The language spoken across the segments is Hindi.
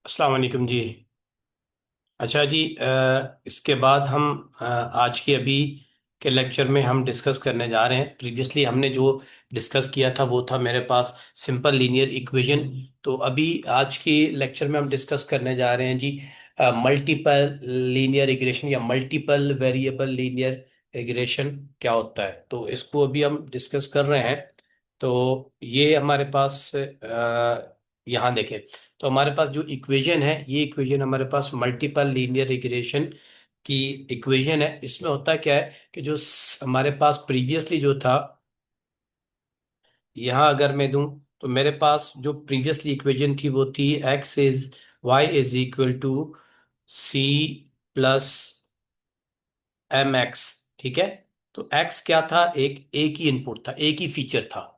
अस्सलाम वालेकुम जी। अच्छा जी, इसके बाद हम आज के अभी के लेक्चर में हम डिस्कस करने जा रहे हैं। प्रीवियसली हमने जो डिस्कस किया था वो था मेरे पास सिंपल लीनियर इक्वेशन। तो अभी आज के लेक्चर में हम डिस्कस करने जा रहे हैं जी मल्टीपल लीनियर रिग्रेशन या मल्टीपल वेरिएबल लीनियर रिग्रेशन क्या होता है। तो इसको अभी हम डिस्कस कर रहे हैं। तो ये हमारे पास यहाँ देखें। तो हमारे पास जो इक्वेशन है, ये इक्वेशन हमारे पास मल्टीपल लीनियर रिग्रेशन की इक्वेशन है। इसमें होता क्या है कि जो हमारे पास प्रीवियसली जो था, यहाँ अगर मैं दूं तो मेरे पास जो प्रीवियसली इक्वेशन थी वो थी X is Y is equal to C plus M X. ठीक है। तो एक्स क्या था? एक ही इनपुट था, एक ही फीचर था,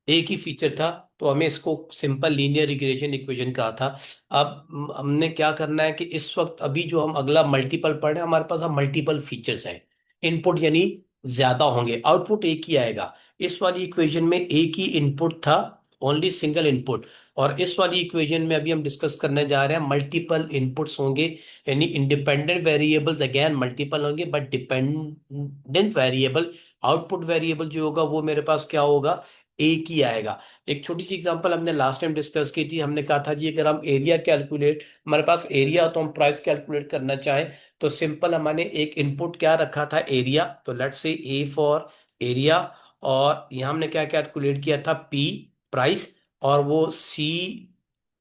एक ही फीचर था। तो हमें इसको सिंपल लीनियर रिग्रेशन इक्वेशन कहा था। अब हमने क्या करना है कि इस वक्त अभी जो हम अगला मल्टीपल पढ़ रहे हैं, हमारे पास अब मल्टीपल फीचर्स हैं। इनपुट यानी ज्यादा होंगे, आउटपुट एक ही आएगा। इस वाली इक्वेशन में एक ही इनपुट था, ओनली सिंगल इनपुट। और इस वाली इक्वेशन में अभी हम डिस्कस करने जा रहे हैं मल्टीपल इनपुट्स होंगे, यानी इंडिपेंडेंट वेरिएबल्स अगेन मल्टीपल होंगे, but dependent variable, output variable जो होगा वो मेरे पास क्या होगा? एक ही आएगा। एक छोटी सी एग्जांपल हमने लास्ट टाइम डिस्कस की थी। हमने कहा था जी अगर हम एरिया कैलकुलेट, हमारे पास एरिया तो हम प्राइस कैलकुलेट करना चाहें तो सिंपल हमने एक इनपुट क्या रखा था? एरिया। तो let's say A for area. और यहाँ हमने क्या कैलकुलेट किया था? P, price. और वो सी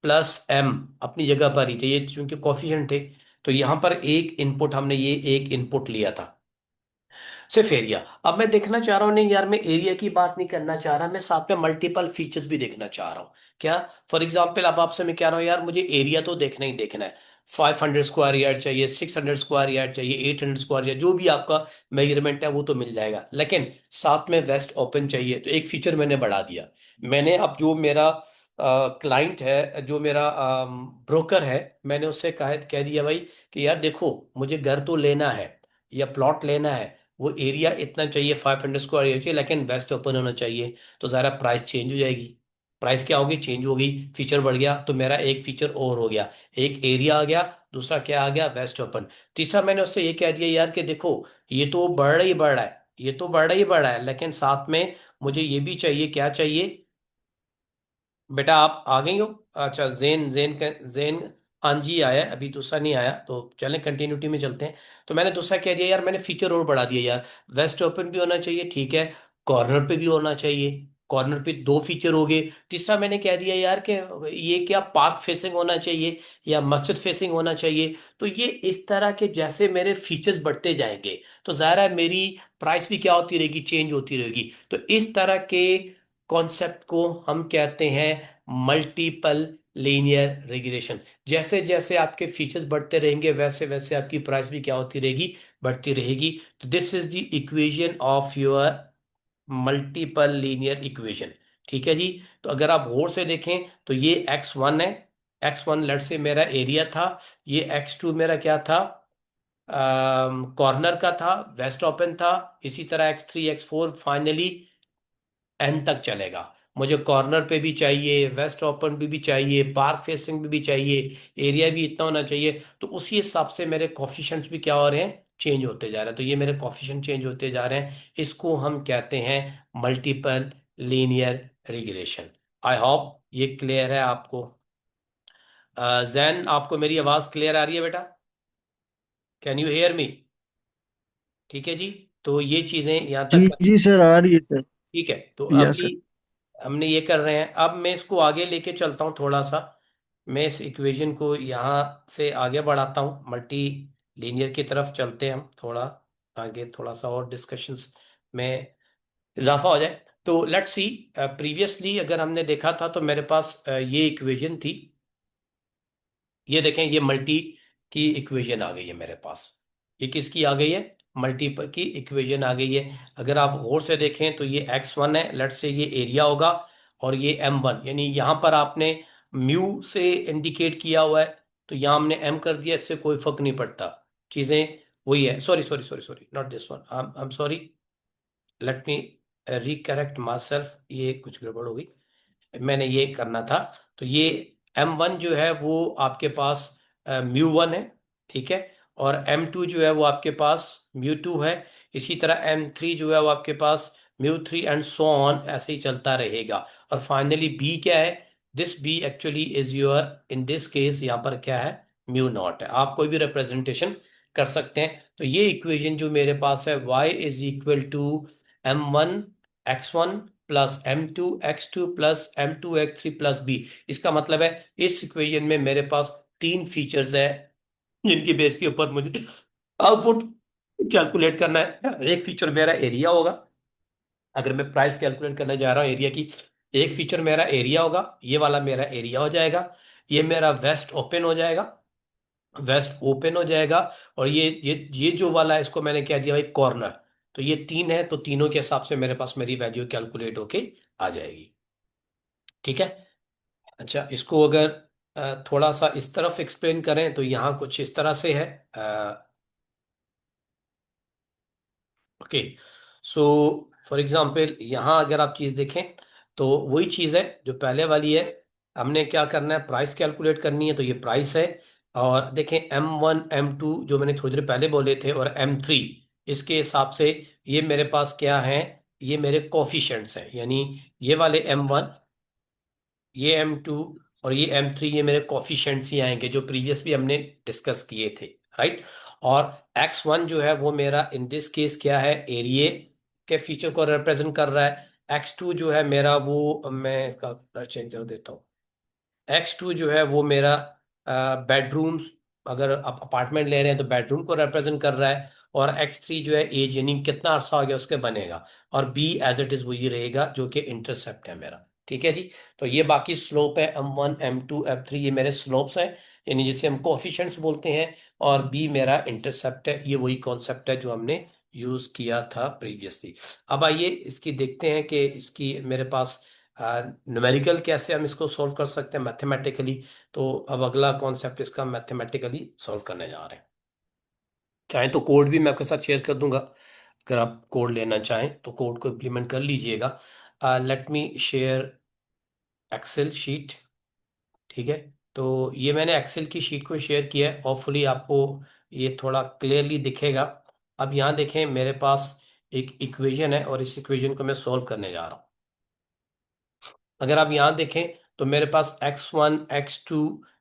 प्लस एम अपनी जगह पर ही थे, ये चूंकि कॉफिशिएंट थे। तो यहाँ पर एक इनपुट हमने ये एक इनपुट लिया था, सिर्फ एरिया। अब मैं देखना चाह रहा हूँ, नहीं यार मैं एरिया की बात नहीं करना चाह रहा, मैं साथ में मल्टीपल फीचर्स भी देखना चाह रहा हूँ। क्या? फॉर एग्जाम्पल अब आपसे मैं कह रहा हूँ यार मुझे एरिया तो देखना ही देखना है। 500 स्क्वायर यार्ड चाहिए, 600 स्क्वायर यार्ड चाहिए, 800 स्क्वायर यार्ड, जो भी आपका मेजरमेंट है वो तो मिल जाएगा। लेकिन साथ में वेस्ट ओपन चाहिए, तो एक फीचर मैंने बढ़ा दिया। मैंने अब जो मेरा क्लाइंट है, जो मेरा ब्रोकर है, मैंने उससे कह दिया भाई कि यार देखो मुझे घर तो लेना है या प्लॉट लेना है, वो एरिया इतना चाहिए, 500 स्क्वायर चाहिए, लेकिन वेस्ट ओपन होना चाहिए। तो ज़रा प्राइस चेंज हो जाएगी। प्राइस क्या होगी? चेंज होगी। फीचर बढ़ गया तो मेरा एक फीचर और हो गया। एक एरिया आ गया, दूसरा क्या आ गया? Waste open. तीसरा मैंने उससे ये कह दिया यार कि देखो ये तो बढ़ रहा ही बढ़ रहा है, ये तो बढ़ रहा ही बढ़ रहा है, लेकिन साथ में मुझे ये भी चाहिए। क्या चाहिए? बेटा आप आ गई हो? अच्छा, जेन जेन जेन हाँ जी आया है, अभी दूसरा नहीं आया। तो चलें कंटिन्यूटी में चलते हैं। तो मैंने दूसरा कह दिया यार, मैंने फीचर और बढ़ा दिया यार। वेस्ट ओपन भी होना चाहिए, ठीक है। कॉर्नर पे भी होना चाहिए, कॉर्नर पे दो फीचर हो गए। तीसरा मैंने कह दिया यार कि ये क्या पार्क फेसिंग होना चाहिए या मस्जिद फेसिंग होना चाहिए। तो ये इस तरह के जैसे मेरे फीचर्स बढ़ते जाएंगे तो जाहिर है मेरी प्राइस भी क्या होती रहेगी? चेंज होती रहेगी। तो इस तरह के कॉन्सेप्ट को हम कहते हैं मल्टीपल लीनियर रिग्रेशन। जैसे जैसे आपके फीचर्स बढ़ते रहेंगे वैसे वैसे आपकी प्राइस भी क्या होती रहेगी? बढ़ती रहेगी। तो this is the equation of your multiple linear equation. ठीक है जी। तो अगर आप गौर से देखें तो ये x1 है। x1 लेट से मेरा एरिया था। ये x2 मेरा क्या था? कॉर्नर का था, वेस्ट ओपन था। इसी तरह x3 x4 फाइनली एंड तक चलेगा। मुझे कॉर्नर पे भी चाहिए, वेस्ट ओपन भी चाहिए, पार्क फेसिंग भी चाहिए, एरिया भी इतना होना चाहिए। तो उसी हिसाब से मेरे कॉफिशेंट्स भी क्या हो रहे हैं? चेंज होते जा रहे हैं। तो ये मेरे कॉफिशेंट चेंज होते जा रहे हैं। इसको हम कहते हैं multiple linear regression. I hope ये क्लियर है आपको। जैन आपको मेरी आवाज क्लियर आ रही है बेटा? Can you hear me? ठीक है जी। तो ये चीजें यहाँ जी तक जी सर, आ रही है सर। ठीक है। तो यस अभी सर। हमने ये कर रहे हैं, अब मैं इसको आगे लेके चलता हूँ थोड़ा सा। मैं इस इक्वेशन को यहाँ से आगे बढ़ाता हूँ, मल्टी लीनियर की तरफ चलते हैं हम थोड़ा आगे, थोड़ा सा और डिस्कशंस में इजाफा हो जाए। तो लेट्स सी, प्रीवियसली अगर हमने देखा था तो मेरे पास ये इक्वेशन थी। ये देखें, ये मल्टी की इक्वेशन आ गई है मेरे पास। ये किसकी आ गई है? मल्टी की इक्वेशन आ गई है। अगर आप गौर से देखें तो ये x1 है, लेट्स से ये एरिया होगा। और ये m1, यानी यहाँ पर आपने म्यू से इंडिकेट किया हुआ है, तो यहाँ हमने m कर दिया, इससे कोई फर्क नहीं पड़ता। चीजें वही है। Sorry sorry sorry sorry, not this one, I am sorry. Let me recorrect myself, ये कुछ गड़बड़ हो गई। मैंने ये करना था। तो ये M1 जो है वो आपके पास म्यू 1 है, ठीक है। और M2 जो है वो आपके पास म्यू 2 है। इसी तरह M3 जो है वो आपके पास म्यू 3 एंड सो ऑन, ऐसे ही चलता रहेगा। और फाइनली बी क्या है? This B actually is your, in this case यहाँ पर क्या है? म्यू 0 है। आप कोई भी रिप्रेजेंटेशन कर सकते हैं। तो ये इक्वेशन जो मेरे पास है, y is equal to M1 x1 plus M2 x2 plus M2 x3 plus b। इसका मतलब है इस इक्वेशन में मेरे पास तीन फीचर्स है जिनकी बेस के ऊपर मुझे आउटपुट कैलकुलेट करना है। एक फीचर मेरा एरिया होगा, अगर मैं प्राइस कैलकुलेट करने जा रहा हूँ एरिया की। एक फीचर मेरा एरिया होगा, ये वाला मेरा एरिया हो जाएगा। ये मेरा वेस्ट ओपन हो जाएगा। और ये जो वाला है इसको मैंने क्या दिया भाई? कॉर्नर। तो ये तीन है, तो तीनों के हिसाब से मेरे पास मेरी वैल्यू कैलकुलेट होके आ जाएगी। ठीक है। अच्छा, इसको अगर थोड़ा सा इस तरफ एक्सप्लेन करें तो यहाँ कुछ इस तरह से है। ओके। सो फॉर एग्जाम्पल यहाँ अगर आप चीज़ देखें तो वही चीज़ है जो पहले वाली है। हमने क्या करना है? प्राइस कैलकुलेट करनी है, तो ये प्राइस है। और देखें M1 M2 जो मैंने थोड़ी देर पहले बोले थे, और M3, इसके हिसाब से ये मेरे पास क्या है? ये मेरे कोफिशिएंट्स हैं, यानी ये वाले M1, ये M2 और ये M3, ये मेरे कोफिशिएंट्स ही आएंगे जो प्रीवियस भी हमने डिस्कस किए थे। राइट। और X1 जो है वो मेरा इन दिस केस क्या है? एरिया के फीचर को रिप्रेजेंट कर रहा है। X2 जो है मेरा वो, मैं इसका कलर चेंज कर देता हूँ। X2 जो है वो मेरा बेडरूम, अगर आप अपार्टमेंट ले रहे हैं तो बेडरूम को रिप्रेजेंट कर रहा है। और X3 जो है एज, यानी कितना अरसा हो गया उसके बनेगा। और बी एज इट इज वही रहेगा जो कि इंटरसेप्ट है मेरा। ठीक है जी। तो ये बाकी स्लोप है, M1 M2 M3, ये मेरे स्लोप्स हैं, यानी जिसे हम कोफिशिएंट्स बोलते हैं। और बी मेरा इंटरसेप्ट है। ये वही कॉन्सेप्ट है जो हमने यूज किया था प्रीवियसली। अब आइए इसकी देखते हैं कि इसकी मेरे पास न्यूमेरिकल कैसे हम इसको सॉल्व कर सकते हैं मैथमेटिकली। तो अब अगला कॉन्सेप्ट इसका मैथमेटिकली सॉल्व करने जा रहे हैं। चाहे तो कोड भी मैं आपके साथ शेयर कर दूंगा, अगर आप कोड लेना चाहें तो कोड को इम्प्लीमेंट कर लीजिएगा। Let me share excel sheet. ठीक है। तो ये मैंने एक्सेल की शीट को शेयर किया है, होपफुली आपको ये थोड़ा क्लियरली दिखेगा। अब यहाँ देखें, मेरे पास एक इक्वेशन है और इस इक्वेशन को मैं सॉल्व करने जा रहा हूँ। अगर आप यहां देखें तो मेरे पास X1 X2,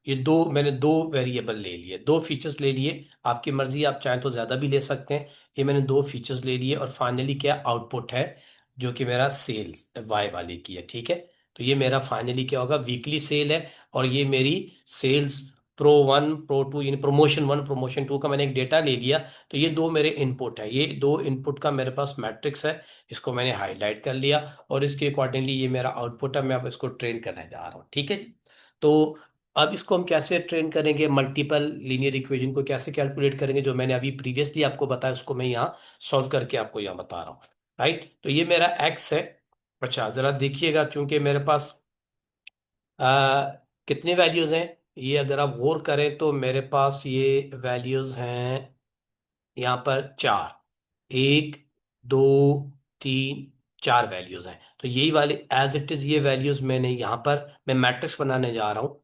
ये दो, मैंने दो वेरिएबल ले लिए, दो फीचर्स ले लिए। आपकी मर्जी, आप चाहें तो ज्यादा भी ले सकते हैं। ये मैंने दो फीचर्स ले लिए और फाइनली क्या आउटपुट है? जो कि मेरा सेल्स वाई वाले की है। ठीक है। तो ये मेरा फाइनली क्या होगा? वीकली सेल है। और ये मेरी सेल्स Pro 1 Pro 2, यानी प्रमोशन 1 प्रमोशन 2 का मैंने एक डेटा ले लिया। तो ये दो मेरे इनपुट है, ये दो इनपुट का मेरे पास मैट्रिक्स है। इसको मैंने हाईलाइट कर लिया। और इसके अकॉर्डिंगली ये मेरा आउटपुट है, मैं अब इसको ट्रेन करने जा रहा हूँ। ठीक है जी। तो अब इसको हम कैसे ट्रेन करेंगे? मल्टीपल लीनियर इक्वेशन को कैसे कैलकुलेट करेंगे, जो मैंने अभी प्रीवियसली आपको बताया उसको मैं यहाँ सॉल्व करके आपको यहाँ बता रहा हूँ। राइट। तो ये मेरा एक्स है। अच्छा, जरा देखिएगा, चूंकि मेरे पास आ, कितनी वैल्यूज हैं, ये अगर आप गौर करें तो मेरे पास ये वैल्यूज हैं यहाँ पर चार। एक, दो, तीन, चार वैल्यूज हैं। तो यही वाले एज इट इज ये वैल्यूज मैंने यहाँ पर, मैं मैट्रिक्स बनाने जा रहा हूँ।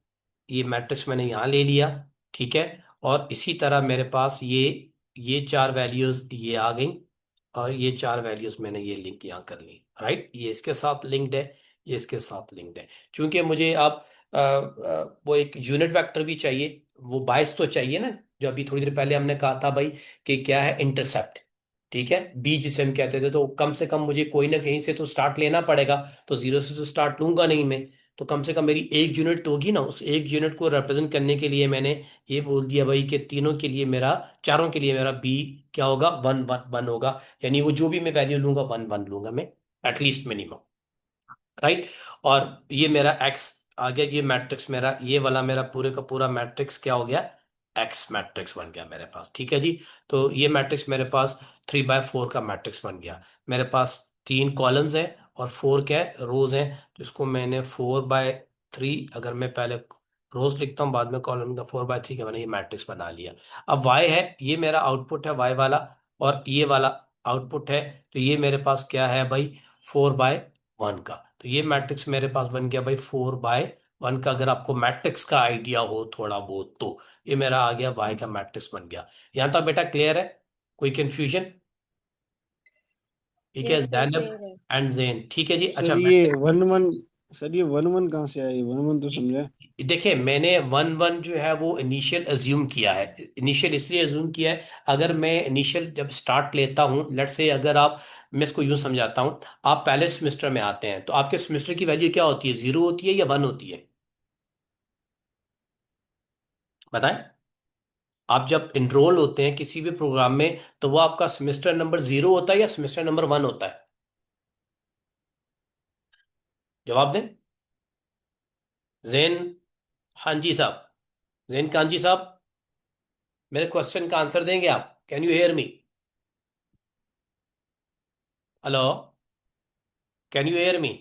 ये मैट्रिक्स मैंने यहाँ ले लिया। ठीक है। और इसी तरह मेरे पास ये चार वैल्यूज ये आ गई। और ये चार वैल्यूज मैंने ये लिंक यहाँ कर ली। राइट। ये इसके साथ लिंक्ड है, ये इसके साथ लिंक्ड है। चूंकि मुझे आप वो एक यूनिट वेक्टर भी चाहिए, वो 22 तो चाहिए ना, जो अभी थोड़ी देर पहले हमने कहा था भाई कि क्या है? इंटरसेप्ट। ठीक है, बी जिसे हम कहते थे। तो कम से कम मुझे कोई ना कहीं से तो स्टार्ट लेना पड़ेगा। तो जीरो से तो स्टार्ट लूंगा नहीं मैं। तो कम से कम मेरी एक यूनिट तो होगी ना, उस एक यूनिट को रिप्रेजेंट करने के लिए मैंने ये बोल दिया भाई कि तीनों के लिए मेरा, चारों के लिए मेरा बी क्या होगा? 1 1 1 होगा। यानी वो जो भी मैं वैल्यू लूंगा 1 1 लूंगा मैं, एटलीस्ट मिनिमम। राइट। और ये मेरा एक्स आ गया, ये मैट्रिक्स मेरा, ये वाला मेरा पूरे का पूरा मैट्रिक्स क्या हो गया? एक्स मैट्रिक्स बन गया मेरे पास। ठीक है जी। तो ये मैट्रिक्स मेरे पास 3/4 का मैट्रिक्स बन गया। मेरे पास तीन कॉलम्स है और फोर क्या है? रोज है। तो इसको मैंने 4/3, अगर मैं पहले रोज लिखता हूँ बाद में कॉलम, तो 4/3 का मैंने ये मैट्रिक्स बना लिया। अब वाई है, ये मेरा आउटपुट है वाई वाला। और ये वाला आउटपुट है। तो ये मेरे पास क्या है भाई? 4/1 का। तो ये मैट्रिक्स मेरे पास बन गया भाई 4/1। वन का अगर आपको मैट्रिक्स का आइडिया हो थोड़ा बहुत तो ये मेरा आ गया वाई का मैट्रिक्स बन गया। यहां तक बेटा क्लियर है? कोई कंफ्यूजन? ठीक है यस सर, जैनब क्लियर है। एंड जैन, ठीक है जी। अच्छा सर मैं, ये वन वन सर ये वन वन कहाँ से आया? ये वन वन तो समझा। देखिए मैंने वन वन जो है वो इनिशियल अज्यूम किया है। इनिशियल इसलिए अज्यूम किया है, अगर मैं इनिशियल जब स्टार्ट लेता हूँ, लेट्स से अगर आप, मैं इसको यूं समझाता हूँ, आप पहले सेमेस्टर में आते हैं तो आपके सेमेस्टर की वैल्यू क्या होती है, जीरो होती है या वन होती है? बताएं। आप जब इनरोल होते हैं किसी भी प्रोग्राम में तो वो आपका सेमेस्टर नंबर जीरो होता है या सेमेस्टर नंबर वन होता है? जवाब दें। जैन, हाँ जी साहब, जैन कांजी साहब, मेरे क्वेश्चन का आंसर देंगे आप? Can you hear me? Hello, can you hear me?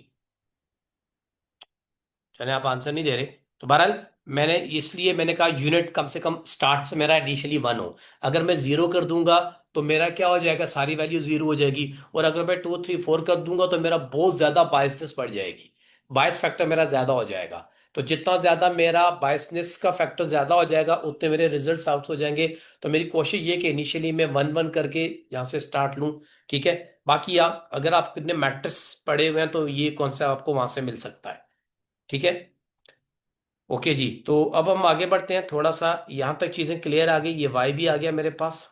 चले आप आंसर नहीं दे रहे। तो बहरहाल मैंने इसलिए मैंने कहा यूनिट कम से कम स्टार्ट से मेरा इनिशियली वन हो। अगर मैं जीरो कर दूंगा तो मेरा क्या हो जाएगा, सारी वैल्यू जीरो हो जाएगी। और अगर मैं टू थ्री फोर कर दूंगा तो मेरा बहुत ज्यादा बायसनेस बढ़ जाएगी, बायस फैक्टर मेरा ज्यादा हो जाएगा। तो जितना ज्यादा मेरा बायसनेस का फैक्टर ज्यादा हो जाएगा उतने मेरे रिजल्ट्स आउट हो जाएंगे। तो मेरी कोशिश ये कि इनिशियली मैं वन वन करके यहाँ से स्टार्ट लूँ। ठीक है। बाकी आप अगर आप कितने मैट्रिक्स पढ़े हुए हैं तो ये कॉन्सेप्ट आपको वहां से मिल सकता है। ठीक है। ओके जी, तो अब हम आगे बढ़ते हैं थोड़ा सा, यहां तक चीजें क्लियर आ गई, ये वाई भी आ गया मेरे पास।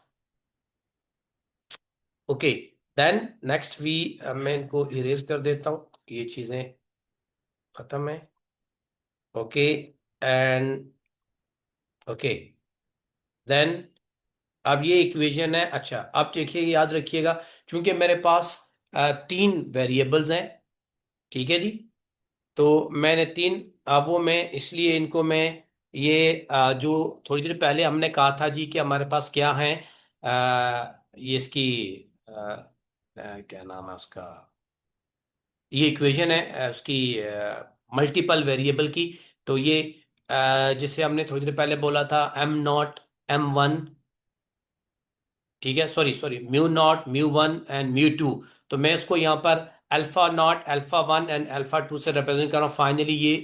ओके, देन नेक्स्ट वी, मैं इनको इरेज कर देता हूं, ये चीजें खत्म है। ओके एंड ओके, देन अब ये इक्वेशन है। अच्छा अब देखिए याद रखिएगा, क्योंकि मेरे पास तीन वेरिएबल्स हैं, ठीक है जी। तो मैंने तीन, अब वो मैं इसलिए इनको मैं ये जो थोड़ी देर पहले हमने कहा था जी कि हमारे पास क्या है, ये इसकी क्या नाम है उसका, ये इक्वेशन है उसकी मल्टीपल वेरिएबल की। तो ये जिसे हमने थोड़ी देर पहले बोला था एम नॉट एम वन, ठीक है, sorry sorry, mu naught mu one and mu two. तो मैं इसको यहाँ पर alpha not alpha one and alpha two से रिप्रेजेंट कर रहा हूँ, फाइनली ये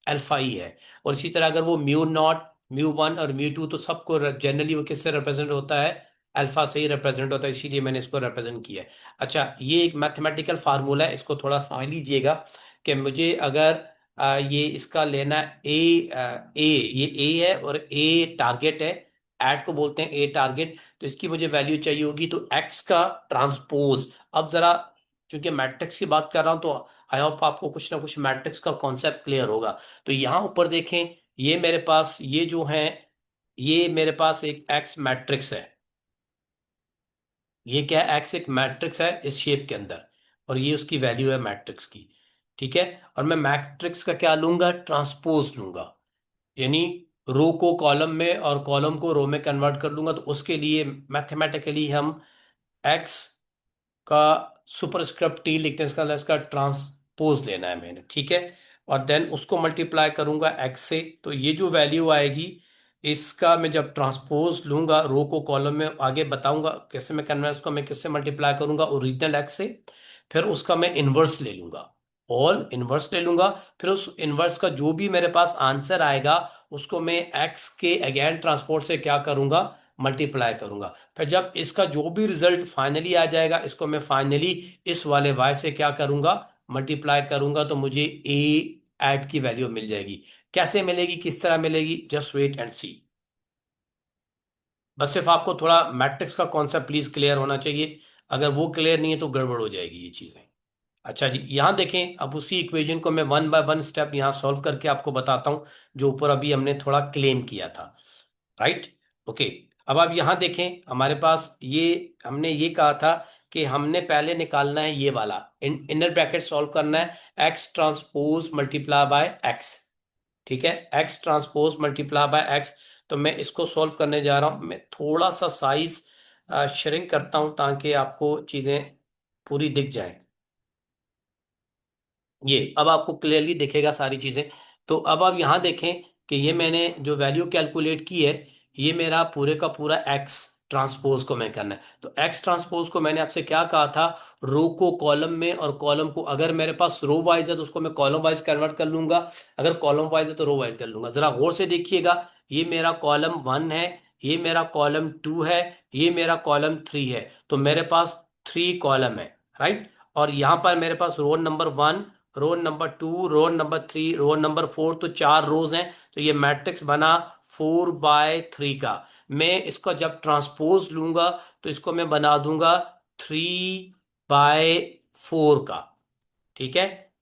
अल्फा ही है। और इसी तरह अगर वो म्यू नॉट म्यू वन और म्यू टू, तो सबको जनरली वो किससे रिप्रेजेंट होता है, अल्फा से ही रिप्रेजेंट होता है, इसीलिए मैंने इसको रिप्रेजेंट किया है। अच्छा ये एक मैथमेटिकल फार्मूला है, इसको थोड़ा समझ लीजिएगा कि मुझे अगर ये इसका लेना ए, ए, ये ए है और ए टारगेट है, ऐड को बोलते हैं ए टारगेट, तो इसकी मुझे वैल्यू चाहिए होगी तो एक्स का ट्रांसपोज। अब जरा चूंकि मैट्रिक्स की बात कर रहा हूं तो आई होप आपको कुछ ना कुछ मैट्रिक्स का कॉन्सेप्ट क्लियर होगा। तो यहां ऊपर देखें, ये मेरे पास ये जो है, ये मेरे पास एक एक्स मैट्रिक्स है। ये क्या है, एक्स एक मैट्रिक्स है इस शेप के अंदर, और ये उसकी वैल्यू है मैट्रिक्स की। ठीक है। और मैं मैट्रिक्स का क्या लूंगा, ट्रांसपोज लूंगा, यानी रो को कॉलम में और कॉलम को रो में कन्वर्ट कर लूंगा। तो उसके लिए मैथमेटिकली हम एक्स का सुपरस्क्रिप्ट टी लिखते हैं, इसका ट्रांसपोज लेना है मैंने, ठीक है। और देन उसको मल्टीप्लाई करूंगा एक्स से, तो ये जो वैल्यू आएगी इसका मैं जब ट्रांसपोज लूंगा रो को कॉलम में, आगे बताऊंगा कैसे मैं करना है उसको, मैं किससे मल्टीप्लाई करूंगा, ओरिजिनल एक्स से। फिर उसका मैं इनवर्स ले लूंगा, ऑल इनवर्स ले लूंगा। फिर उस इनवर्स का जो भी मेरे पास आंसर आएगा उसको मैं एक्स के अगेन ट्रांसपोर्ट से क्या करूंगा, मल्टीप्लाई करूंगा। फिर जब इसका जो भी रिजल्ट फाइनली आ जाएगा इसको मैं फाइनली इस वाले y से क्या करूंगा, मल्टीप्लाई करूंगा, तो मुझे ए ऐड की वैल्यू मिल जाएगी। कैसे मिलेगी, किस तरह मिलेगी, जस्ट वेट एंड सी। बस सिर्फ आपको थोड़ा मैट्रिक्स का कॉन्सेप्ट प्लीज क्लियर होना चाहिए, अगर वो क्लियर नहीं है तो गड़बड़ हो जाएगी ये चीजें। अच्छा जी, यहां देखें, अब उसी इक्वेशन को मैं वन बाय वन स्टेप यहां सॉल्व करके आपको बताता हूं, जो ऊपर अभी हमने थोड़ा क्लेम किया था। राइट। ओके। अब आप यहां देखें, हमारे पास ये, हमने ये कहा था कि हमने पहले निकालना है ये वाला इनर ब्रैकेट सॉल्व करना है, x transpose multiply by x. ठीक है, x transpose multiply by x. तो मैं इसको सॉल्व करने जा रहा हूं, मैं थोड़ा सा साइज श्रिंक करता हूं ताकि आपको चीजें पूरी दिख जाए। ये अब आपको क्लियरली दिखेगा सारी चीजें। तो अब आप यहां देखें कि ये मैंने जो वैल्यू कैलकुलेट की है, ये मेरा पूरे का पूरा एक्स, ट्रांसपोज को मैं करना है। तो एक्स ट्रांसपोज को मैंने आपसे क्या कहा था, रो को कॉलम में और कॉलम को, अगर मेरे पास रो वाइज है तो उसको मैं कॉलम वाइज कन्वर्ट कर लूंगा, अगर कॉलम वाइज है तो रो वाइज कर लूंगा। जरा गौर से देखिएगा, ये मेरा कॉलम 1 है, ये मेरा कॉलम 2 है, ये मेरा कॉलम 3 है, तो मेरे पास 3 कॉलम है, राइट। और यहां पर मेरे पास row number 1, row number 2, row number 3, row number 4, तो 4 रोज हैं। तो ये मैट्रिक्स बना 4/3 का। मैं इसका जब ट्रांसपोज लूंगा तो इसको मैं बना दूंगा 3/4 का, ठीक है।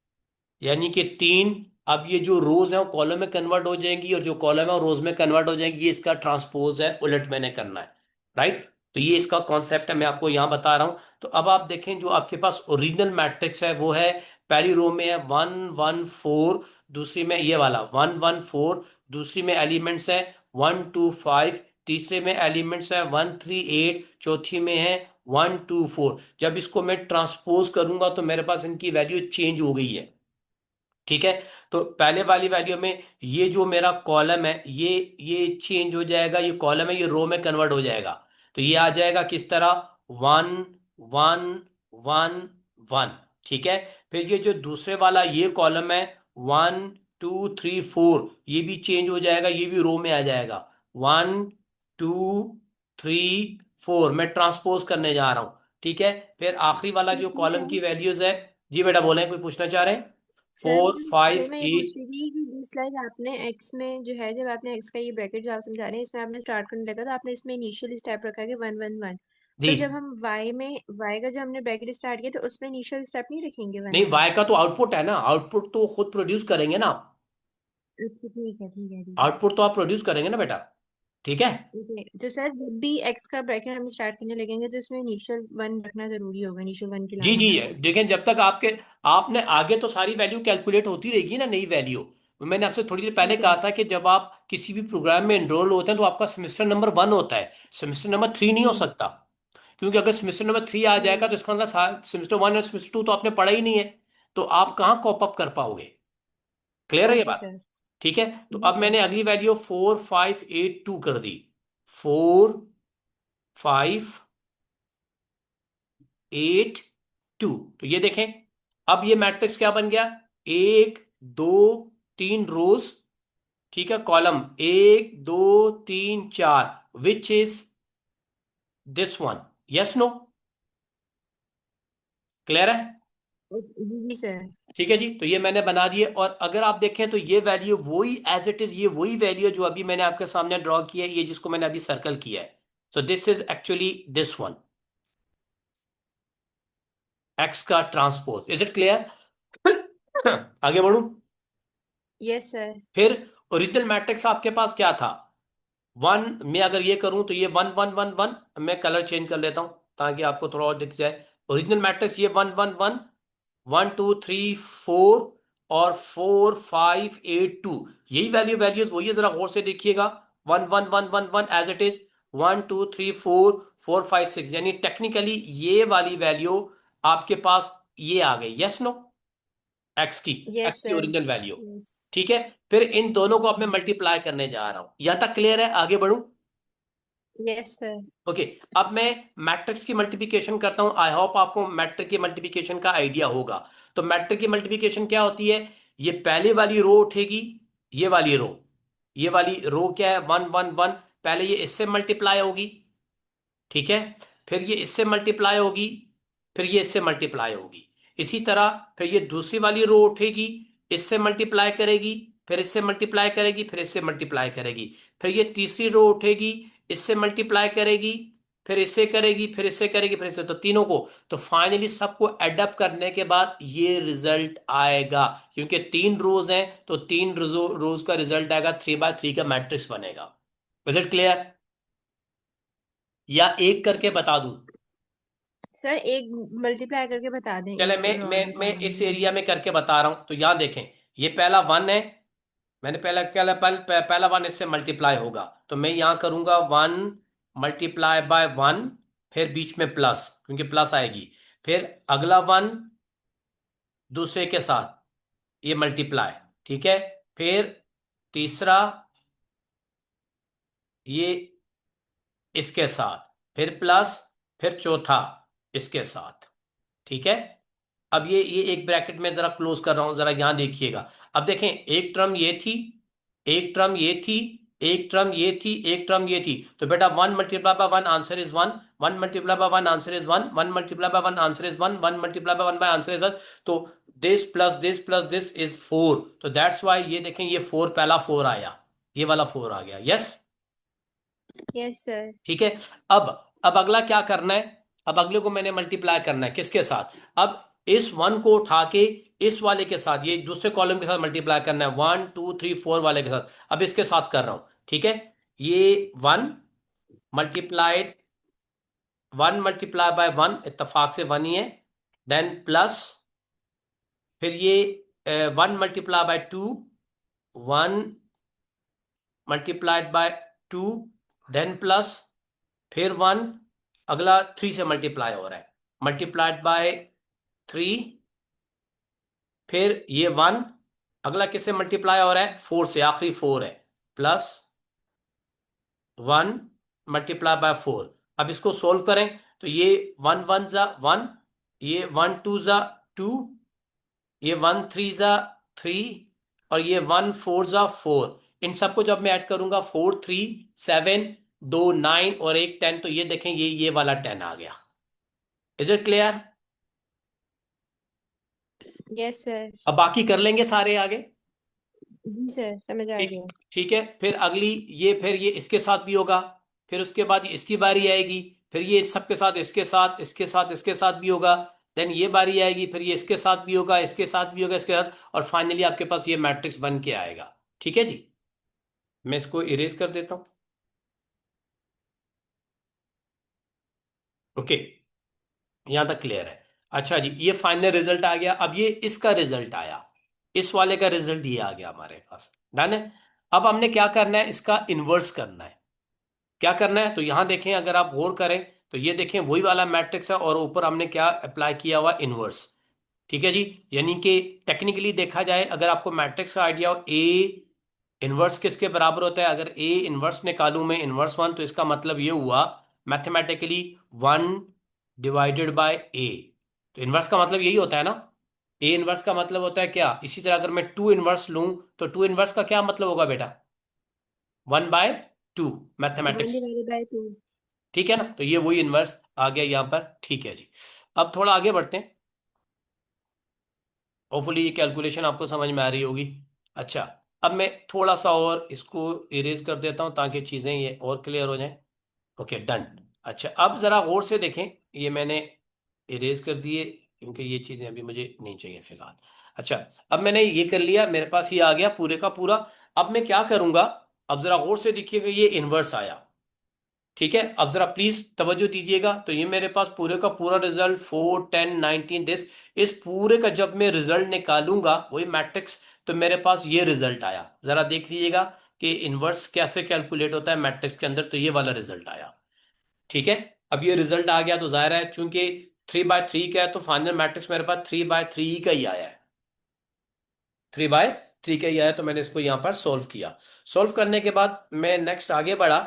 यानी कि 3, अब ये जो रोज है वो कॉलम में कन्वर्ट हो जाएंगी और जो कॉलम है वो रोज में कन्वर्ट हो जाएंगी। ये इसका ट्रांसपोज है, उलट मैंने करना है, राइट। तो ये इसका कॉन्सेप्ट है, मैं आपको यहां बता रहा हूं। तो अब आप देखें जो आपके पास ओरिजिनल मैट्रिक्स है वो है, पहली रो में है 1 1 4, दूसरी में ये वाला 1 1 4, दूसरी में एलिमेंट्स है 1 2 5, तीसरे में एलिमेंट्स है 1 3 8, चौथी में है 1 2 4। जब इसको मैं ट्रांसपोज करूंगा तो मेरे पास इनकी वैल्यू चेंज हो गई है, ठीक है। तो पहले वाली वैल्यू में ये जो मेरा कॉलम है ये चेंज हो जाएगा, ये कॉलम है ये रो में कन्वर्ट हो जाएगा। तो ये आ जाएगा किस तरह, 1 1 1 1, ठीक है। फिर ये जो दूसरे वाला ये कॉलम है 1 2 3 4, ये भी चेंज हो जाएगा, ये भी रो में आ जाएगा 1 2 3 4। मैं ट्रांसपोज करने जा रहा हूं, ठीक है। फिर आखिरी वाला जो जी कॉलम सर। की वैल्यूज है, जी बेटा बोले, कोई पूछना चाह रहे हैं। सर 4 5 मैं ये पूछ 8। रही थी कि जिस लाइक आपने एक्स में जो है, जब आपने एक्स का ये ब्रैकेट जो आप समझा रहे हैं इसमें आपने स्टार्ट करने लगा तो आपने इसमें इनिशियल स्टेप रखा है कि 1 1 1। जी तो जब हम वाई में, वाई का जो हमने ब्रैकेट स्टार्ट किया तो उसमें इनिशियल स्टेप नहीं रखेंगे वन नहीं, वन वाई का तो आउटपुट है ना, आउटपुट तो खुद प्रोड्यूस करेंगे ना। अच्छा ठीक है ठीक है ठीक है। आउटपुट तो आप प्रोड्यूस करेंगे ना बेटा, ठीक है। ठीक है तो सर जब भी एक्स का ब्रैकेट हम स्टार्ट करने लगेंगे तो इसमें इनिशियल वन रखना जरूरी होगा, इनिशियल वन की जी लाइन जी, लगानी देखें जब तक आपके, आपने आगे तो सारी वैल्यू कैलकुलेट होती रहेगी ना, नई वैल्यू। मैंने आपसे थोड़ी देर पहले ठीक कहा है। था कि जब आप किसी भी प्रोग्राम में एनरोल होते हैं तो आपका सेमेस्टर नंबर 1 होता है, सेमेस्टर नंबर 3 नहीं हो जी। सकता। क्योंकि अगर सेमेस्टर नंबर 3 आ जाएगा तो हम्म। इसका मतलब सेमेस्टर 1 और सेमेस्टर 2 तो आपने पढ़ा ही नहीं है, तो आप कहाँ कॉप अप कर पाओगे। क्लियर है ये ओके बात, सर। ठीक है। तो जी अब सर। मैंने अगली वैल्यू 4 5 8 2 कर दी, 4 5 8 2। तो ये देखें, अब ये मैट्रिक्स क्या बन गया, 1 2 3 रोज, ठीक है, column 1 2 3 4, which is this one, yes no, clear है। जी जी सर। ठीक है जी, तो ये मैंने बना दिए। और अगर आप देखें तो ये वैल्यू वही एज इट इज, ये वही वैल्यू जो अभी मैंने आपके सामने ड्रॉ किया है, ये जिसको मैंने अभी सर्कल किया है। सो this is actually this one, x का ट्रांसपोज। Is it clear? आगे बढ़ू। Yes sir. फिर ओरिजिनल मैट्रिक्स आपके पास क्या था, 1, मैं अगर ये करूं तो ये 1 1 1 1, मैं कलर चेंज कर लेता हूं ताकि आपको थोड़ा और दिख जाए। ओरिजिनल मैट्रिक्स ये 1 1 1, 1 2 3 4, और 4 5 8 2, यही वैल्यूज वही है, जरा गौर से देखिएगा। 1 1 1 1 1 एज इट इज, 1 2 3 4 4 5 6, यानी टेक्निकली ये वाली वैल्यू आपके पास ये आ गई, यस नो, एक्स की, यस एक्स की सर। Original value, yes. ठीक है। फिर इन दोनों को अब मैं मल्टीप्लाई करने जा रहा हूं, यहां तक क्लियर है, आगे बढ़ूं। Yes sir. ओके, अब मैं मैट्रिक्स की मल्टीप्लिकेशन करता हूं, आई होप आपको मैट्रिक की मल्टीप्लिकेशन का आइडिया होगा। तो मैट्रिक की मल्टीप्लिकेशन क्या होती है, ये पहले वाली रो उठेगी, ये वाली रो, ये वाली रो क्या है 1 1 1, पहले ये इससे मल्टीप्लाई होगी, ठीक है। फिर ये इससे मल्टीप्लाई होगी, फिर ये इससे मल्टीप्लाई होगी, इसी तरह फिर ये दूसरी वाली रो उठेगी, इससे मल्टीप्लाई करेगी, फिर इससे मल्टीप्लाई करेगी, फिर इससे मल्टीप्लाई करेगी, फिर ये तीसरी रो उठेगी, इससे मल्टीप्लाई करेगी, फिर इससे करेगी, फिर इससे करेगी, फिर इससे, तो तीनों को, तो फाइनली सबको एडअप करने के बाद ये रिजल्ट आएगा। क्योंकि 3 रोज हैं तो 3 रोज का रिजल्ट आएगा, 3/3 का मैट्रिक्स बनेगा। रिजल्ट क्लियर, या एक करके बता दूं। सर एक मल्टीप्लाई करके बता दें चले, एक मैं रो मैं जो मैं कॉलम इस में। एरिया में करके बता रहा हूं, तो यहां देखें, ये पहला 1 है, मैंने पहला 1 इससे मल्टीप्लाई होगा, तो मैं यहां करूंगा 1 × 1, फिर बीच में प्लस क्योंकि प्लस आएगी, फिर अगला 1 दूसरे के साथ ये मल्टीप्लाई, ठीक है। फिर तीसरा ये इसके साथ, फिर प्लस, फिर चौथा इसके साथ। ठीक है। अब ये एक ब्रैकेट में जरा क्लोज कर रहा हूं, जरा यहां देखिएगा। अब देखें, एक टर्म ये थी, एक टर्म ये थी, एक टर्म ये थी, एक टर्म ये थी। तो बेटा 1 × 1 answer is 1, 1 × 1 answer is 1, 1 × 1 answer is 1, 1 × 1 answer is 1। तो दिस प्लस दिस इज 4। तो दैट्स वाई ये देखें, ये 4 पहला 4 आया, ये वाला 4 आ गया। यस। Yes sir. ठीक है। अब अब अगला क्या करना है? अब अगले को मैंने मल्टीप्लाई करना है किसके साथ? अब इस 1 को उठा के इस वाले के साथ, ये दूसरे कॉलम के साथ मल्टीप्लाई करना है, 1 2 3 4 वाले के साथ। अब इसके साथ कर रहा हूं। ठीक है। ये 1 मल्टीप्लाई बाय 1 इत्तेफाक से 1 ही है। देन प्लस, फिर ये 1 × 2, 1 × 2, देन प्लस, फिर 1, अगला 3 से मल्टीप्लाई हो रहा है, ×3, फिर ये 1, अगला किससे मल्टीप्लाई हो रहा है? 4 से, आखिरी 4 है, प्लस 1 × 4। अब इसको सोल्व करें तो ये 1 1 ज़ा 1, ये 1 2 ज़ा 2, ये 1 3 ज़ा 3, और ये 1 4 ज़ा 4। इन सबको जब मैं ऐड करूंगा, 4 3 7, 2 9 और एक 10, तो ये देखें, ये वाला 10 आ गया। Is it clear? Yes sir. अब बाकी कर लेंगे सारे आगे। जी सर, समझ आ ठीक। गया। ठीक है। फिर अगली, फिर ये इसके साथ भी होगा, फिर उसके बाद इसकी बारी आएगी, फिर ये सबके साथ, इसके साथ, इसके साथ, इसके साथ भी होगा। देन ये बारी आएगी, फिर ये इसके साथ भी होगा, इसके साथ भी होगा, इसके साथ, और फाइनली आपके पास ये मैट्रिक्स बन के आएगा। ठीक है जी। मैं इसको इरेज कर देता हूं। ओके, यहां तक क्लियर है। अच्छा जी, ये फाइनल रिजल्ट आ गया। अब ये इसका रिजल्ट आया, इस वाले का रिजल्ट ये आ गया हमारे पास। डन है। अब हमने क्या करना है? इसका इनवर्स करना है। क्या करना है? तो यहां देखें, अगर आप गौर करें तो ये देखें, वही वाला मैट्रिक्स है, और ऊपर हमने क्या अप्लाई किया हुआ? इनवर्स। ठीक है जी। यानी कि टेक्निकली देखा जाए, अगर आपको मैट्रिक्स का आइडिया हो, ए इनवर्स किसके बराबर होता है? अगर ए इनवर्स निकालूं मैं, इनवर्स 1, तो इसका मतलब ये हुआ मैथमेटिकली 1 / ए। तो इनवर्स का मतलब यही होता है ना। ए इनवर्स का मतलब होता है क्या? इसी तरह अगर मैं 2 इनवर्स लूं, तो 2 इनवर्स का क्या मतलब होगा बेटा? 1/2 one mathematics. Divided by two. ठीक है ना। तो ये वही इनवर्स आ गया यहां पर। ठीक है जी। अब थोड़ा आगे बढ़ते हैं। होपफुली ये कैलकुलेशन आपको समझ में आ रही होगी। अच्छा, अब मैं थोड़ा सा और इसको इरेज कर देता हूं, ताकि चीजें ये और क्लियर हो जाएं। Okay, done. अच्छा, अब जरा गौर से देखें, ये मैंने इरेज कर दिए, क्योंकि ये चीजें अभी मुझे नहीं चाहिए फिलहाल। अच्छा, अब मैंने ये कर लिया, मेरे पास ये आ गया पूरे का पूरा। अब मैं क्या करूंगा? अब जरा गौर से देखिएगा, ये इनवर्स आया। ठीक है। अब जरा प्लीज तवज्जो दीजिएगा। तो ये मेरे पास पूरे का पूरा रिजल्ट 4 10 19 दिस, इस पूरे का जब मैं रिजल्ट निकालूंगा, वही मैट्रिक्स, तो मेरे पास ये रिजल्ट आया। जरा देख लीजिएगा कि इनवर्स कैसे कैलकुलेट होता है मैट्रिक्स के अंदर। तो ये वाला रिजल्ट आया। ठीक है। अब ये रिजल्ट आ गया, तो जाहिर है चूंकि 3/3 का है, तो फाइनल मैट्रिक्स मेरे पास 3/3 का ही आया है। 3/3 का ही आया। तो मैंने इसको यहां पर सोल्व किया। सोल्व करने के बाद मैं नेक्स्ट आगे बढ़ा।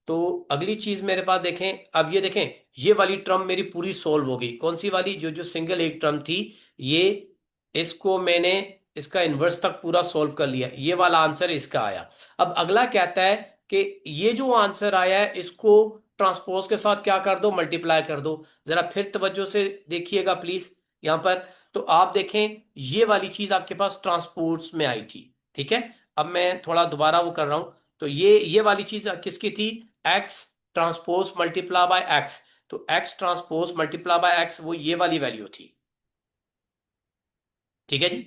तो अगली चीज मेरे पास देखें, अब ये देखें, ये वाली टर्म मेरी पूरी सोल्व हो गई। कौन सी वाली? जो जो सिंगल एक टर्म थी, ये, इसको मैंने इसका इन्वर्स तक पूरा सोल्व कर लिया। ये वाला आंसर इसका आया। अब अगला कहता है कि ये जो आंसर आया है, इसको ट्रांसपोज के साथ क्या कर दो? मल्टीप्लाई कर दो। जरा फिर तवज्जो से देखिएगा प्लीज यहां पर। तो आप देखें, ये वाली चीज आपके पास ट्रांसपोर्ट्स में आई थी। ठीक है। अब मैं थोड़ा दोबारा वो कर रहा हूं। तो ये वाली चीज किसकी थी? X transpose multiply by x. तो x transpose multiply by x, वो ये वाली वैल्यू थी। ठीक है जी,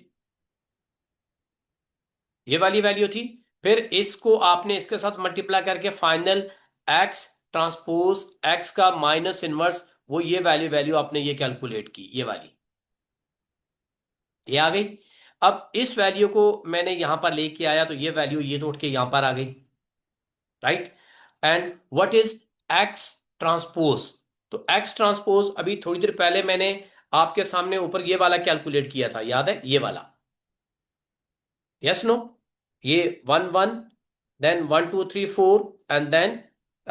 ये वाली वैल्यू थी। फिर इसको आपने इसके साथ मल्टीप्लाई करके फाइनल एक्स ट्रांसपोज एक्स का माइनस इनवर्स, वो ये वैल्यू आपने ये कैलकुलेट की, ये वाली, ये आ गई। अब इस वैल्यू को मैंने यहां पर लेके आया, तो ये वैल्यू ये तो उठ के यहां पर आ गई। Right. And what is x transpose? तो एक्स ट्रांसपोज अभी थोड़ी देर पहले मैंने आपके सामने ऊपर ये वाला कैलकुलेट किया था, याद है? ये वाला। Yes no? ये 1 1, देन 1 2 3 4, एंड देन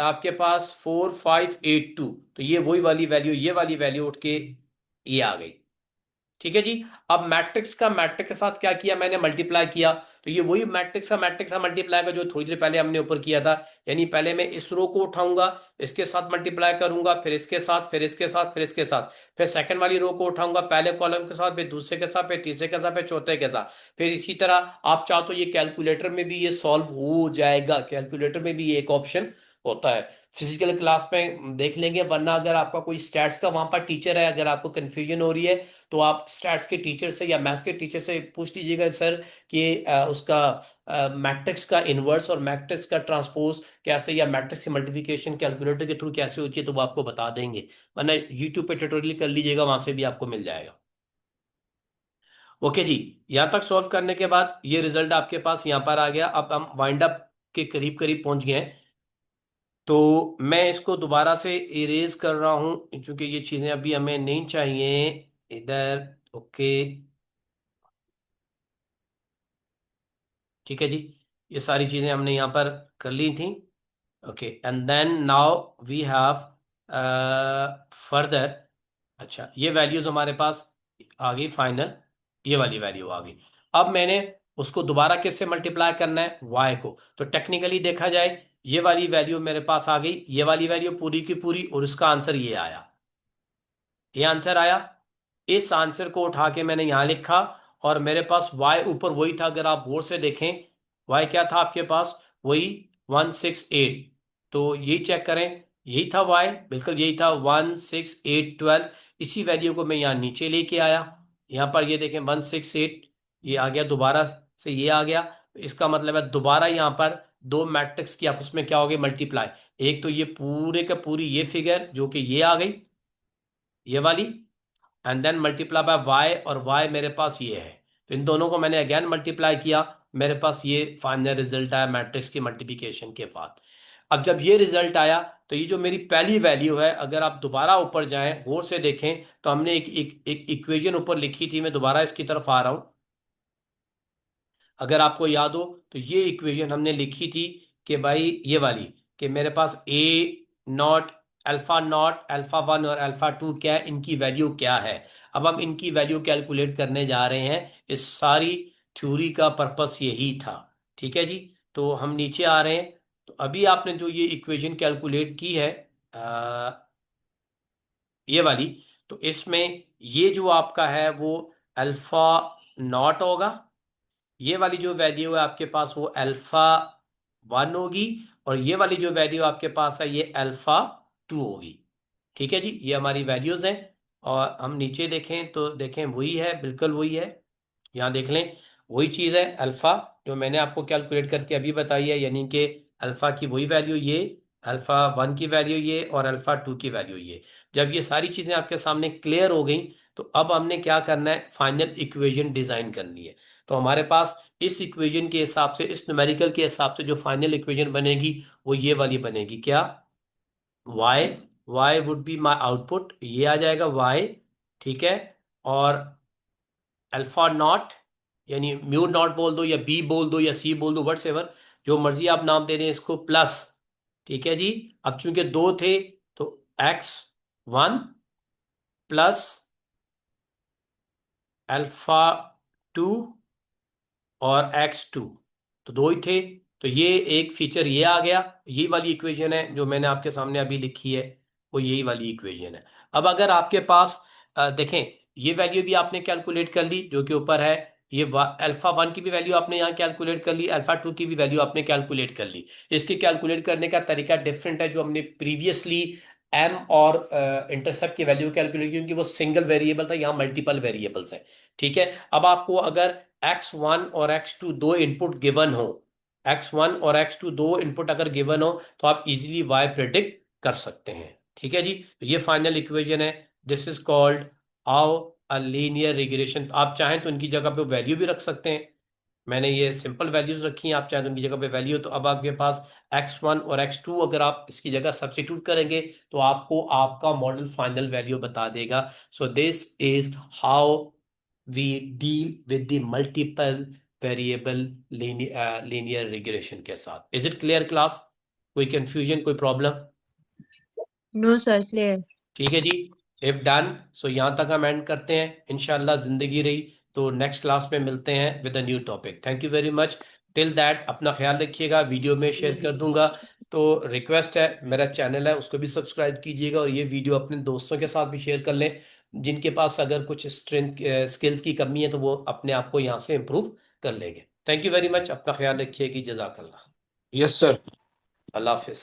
आपके पास 4582, तो ये वही वाली वैल्यू, ये वाली वैल्यू उठ के ये आ गई। ठीक है जी। अब मैट्रिक्स का मैट्रिक्स के साथ क्या किया मैंने, मल्टीप्लाई किया, तो ये वही मैट्रिक्स का मल्टीप्लाई का जो थोड़ी देर पहले हमने ऊपर किया था। यानी पहले मैं इस रो को उठाऊंगा, इसके साथ मल्टीप्लाई करूंगा, फिर इसके साथ, फिर इसके साथ, फिर इसके साथ, फिर सेकंड वाली रो को उठाऊंगा पहले कॉलम के साथ, फिर दूसरे के साथ, फिर तीसरे के साथ, फिर चौथे के साथ, फिर इसी तरह आप चाहो तो ये कैलकुलेटर में भी ये सॉल्व हो जाएगा। कैलकुलेटर में भी ये एक ऑप्शन होता है। फिजिकल क्लास में देख लेंगे, वरना अगर आपका कोई स्टैट्स का वहां पर टीचर है, अगर आपको कंफ्यूजन हो रही है, तो आप स्टैट्स के टीचर से या मैथ्स के टीचर से पूछ लीजिएगा सर कि उसका मैट्रिक्स का इनवर्स और मैट्रिक्स का ट्रांसपोज कैसे, या मैट्रिक्स की मल्टीप्लिकेशन कैलकुलेटर के थ्रू कैसे होती है, तो वो आपको बता देंगे। वरना यूट्यूब पे ट्यूटोरियल कर लीजिएगा, वहां से भी आपको मिल जाएगा। ओके जी। यहां तक सॉल्व करने के बाद ये रिजल्ट आपके पास यहां पर आ गया। अब हम वाइंड अप के करीब करीब पहुंच गए हैं, तो मैं इसको दोबारा से इरेज कर रहा हूं क्योंकि ये चीजें अभी हमें नहीं चाहिए इधर। ओके, ठीक है जी। ये सारी चीजें हमने यहाँ पर कर ली थी। Okay, and then now we have further. अच्छा, ये वैल्यूज हमारे पास आ गई फाइनल, ये वाली वैल्यू आ गई। अब मैंने उसको दोबारा किससे मल्टीप्लाई करना है, y को। तो टेक्निकली देखा जाए, ये वाली वैल्यू मेरे पास आ गई, ये वाली वैल्यू पूरी की पूरी, और उसका आंसर ये आया। ये आंसर आया। इस आंसर को उठा के मैंने यहां लिखा, और मेरे पास y ऊपर वही था। अगर आप गौर से देखें, y क्या था आपके पास, वही 168। तो यही चेक करें, यही था y, बिल्कुल यही था 16812। इसी वैल्यू को मैं यहाँ नीचे लेके आया। यहाँ पर ये देखें 168, ये आ गया दोबारा से, ये आ गया। इसका मतलब है दोबारा यहाँ पर दो मैट्रिक्स की आपस में क्या हो गई, मल्टीप्लाई। एक तो ये पूरे का पूरी ये फिगर जो कि ये आ गई, ये वाली, and then multiply by Y, और वाई मेरे पास ये है। तो इन दोनों को मैंने अगेन मल्टीप्लाई किया, मेरे पास ये फाइनल रिजल्ट आया मैट्रिक्स की मल्टीप्लिकेशन के बाद। अब जब ये रिजल्ट आया, तो ये जो मेरी पहली वैल्यू है, अगर आप दोबारा ऊपर जाएं गौर से देखें, तो हमने एक इक्वेशन ऊपर लिखी थी। मैं दोबारा इसकी तरफ आ रहा हूं, अगर आपको याद हो तो ये इक्वेशन हमने लिखी थी कि भाई ये वाली, कि मेरे पास नॉट अल्फा वन और अल्फा टू क्या है, इनकी वैल्यू क्या है। अब हम इनकी वैल्यू कैलकुलेट करने जा रहे हैं। इस सारी थ्योरी का पर्पस यही था। ठीक है जी। तो हम नीचे आ रहे हैं, तो अभी आपने जो ये इक्वेशन कैलकुलेट की है, आ, ये वाली, तो इसमें ये जो आपका है वो अल्फा नॉट होगा। ये वाली जो वैल्यू है आपके पास वो अल्फा वन होगी, और ये वाली जो वैल्यू आपके पास है ये अल्फा टू होगी। ठीक है जी, ये हमारी वैल्यूज हैं। और हम नीचे देखें तो देखें वही है, बिल्कुल वही है। यहाँ देख लें, वही चीज़ है अल्फा, जो मैंने आपको कैलकुलेट करके अभी बताई है। यानी कि अल्फा की वही वैल्यू ये, अल्फा वन की वैल्यू ये, और अल्फा टू की वैल्यू ये। जब ये सारी चीज़ें आपके सामने क्लियर हो गई, तो अब हमने क्या करना है, फाइनल इक्वेशन डिजाइन करनी है। तो हमारे पास इस इक्वेशन के हिसाब से, इस न्यूमेरिकल के हिसाब से जो फाइनल इक्वेशन बनेगी, वो ये वाली बनेगी। क्या, y, y would be my output, ये आ जाएगा y। ठीक है। और अल्फा नॉट, यानी म्यू नॉट बोल दो, या बी बोल दो, या सी बोल दो, वट्स एवर, जो मर्जी आप नाम दे दें इसको, प्लस। ठीक है जी। अब चूंकि दो थे, तो x one plus alpha two और एक्स टू, तो दो ही थे। तो ये एक फीचर ये आ गया। यही वाली इक्वेशन है जो मैंने आपके सामने अभी लिखी है, वो यही वाली इक्वेशन है। अब अगर आपके पास देखें, ये वैल्यू भी आपने कैलकुलेट कर ली जो कि ऊपर है, ये अल्फा वन की भी वैल्यू आपने यहाँ कैलकुलेट कर ली, अल्फा टू की भी वैल्यू आपने कैलकुलेट कर ली। इसके कैलकुलेट करने का तरीका डिफरेंट है, जो हमने प्रीवियसली एम और इंटरसेप्ट की वैल्यू कैलकुलेट की, क्योंकि वो सिंगल वेरिएबल था, यहाँ मल्टीपल वेरिएबल्स हैं। ठीक है। अब आपको अगर एक्स वन और एक्स टू दो इनपुट गिवन हो, एक्स वन और एक्स टू दो इनपुट अगर गिवन हो, तो आप इजीली वाई प्रिडिक्ट कर सकते हैं। ठीक है जी। तो ये फाइनल इक्वेशन है। This is called how a linear regression. आप चाहें तो इनकी जगह पे वैल्यू भी रख सकते हैं। मैंने ये सिंपल वैल्यूज रखी हैं, आप चाहें तो उनकी जगह पे वैल्यू। तो अब आपके पास एक्स वन और एक्स टू अगर आप इसकी जगह सब्स्टिट्यूट करेंगे, तो आपको आपका मॉडल फाइनल वैल्यू बता देगा। So this is how we deal with the multiple variable linear regression के साथ। Is it clear class? कोई कंफ्यूजन, कोई प्रॉब्लम? No sir, clear. ठीक है जी। इफ डन, सो यहाँ तक हम एंड करते हैं। इंशाल्लाह जिंदगी रही तो नेक्स्ट क्लास में मिलते हैं with a new topic. Thank you very much. Till that अपना ख्याल रखिएगा। वीडियो में शेयर कर दूंगा, तो रिक्वेस्ट है, मेरा चैनल है उसको भी सब्सक्राइब कीजिएगा, और ये वीडियो अपने दोस्तों के साथ भी शेयर कर लें जिनके पास अगर कुछ स्ट्रेंथ स्किल्स की कमी है, तो वो अपने आप को यहाँ से इम्प्रूव कर लेंगे। Thank you very much. अपना ख्याल रखिएगा। जजाकल्लाह। Yes sir. अल्लाह हाफिज।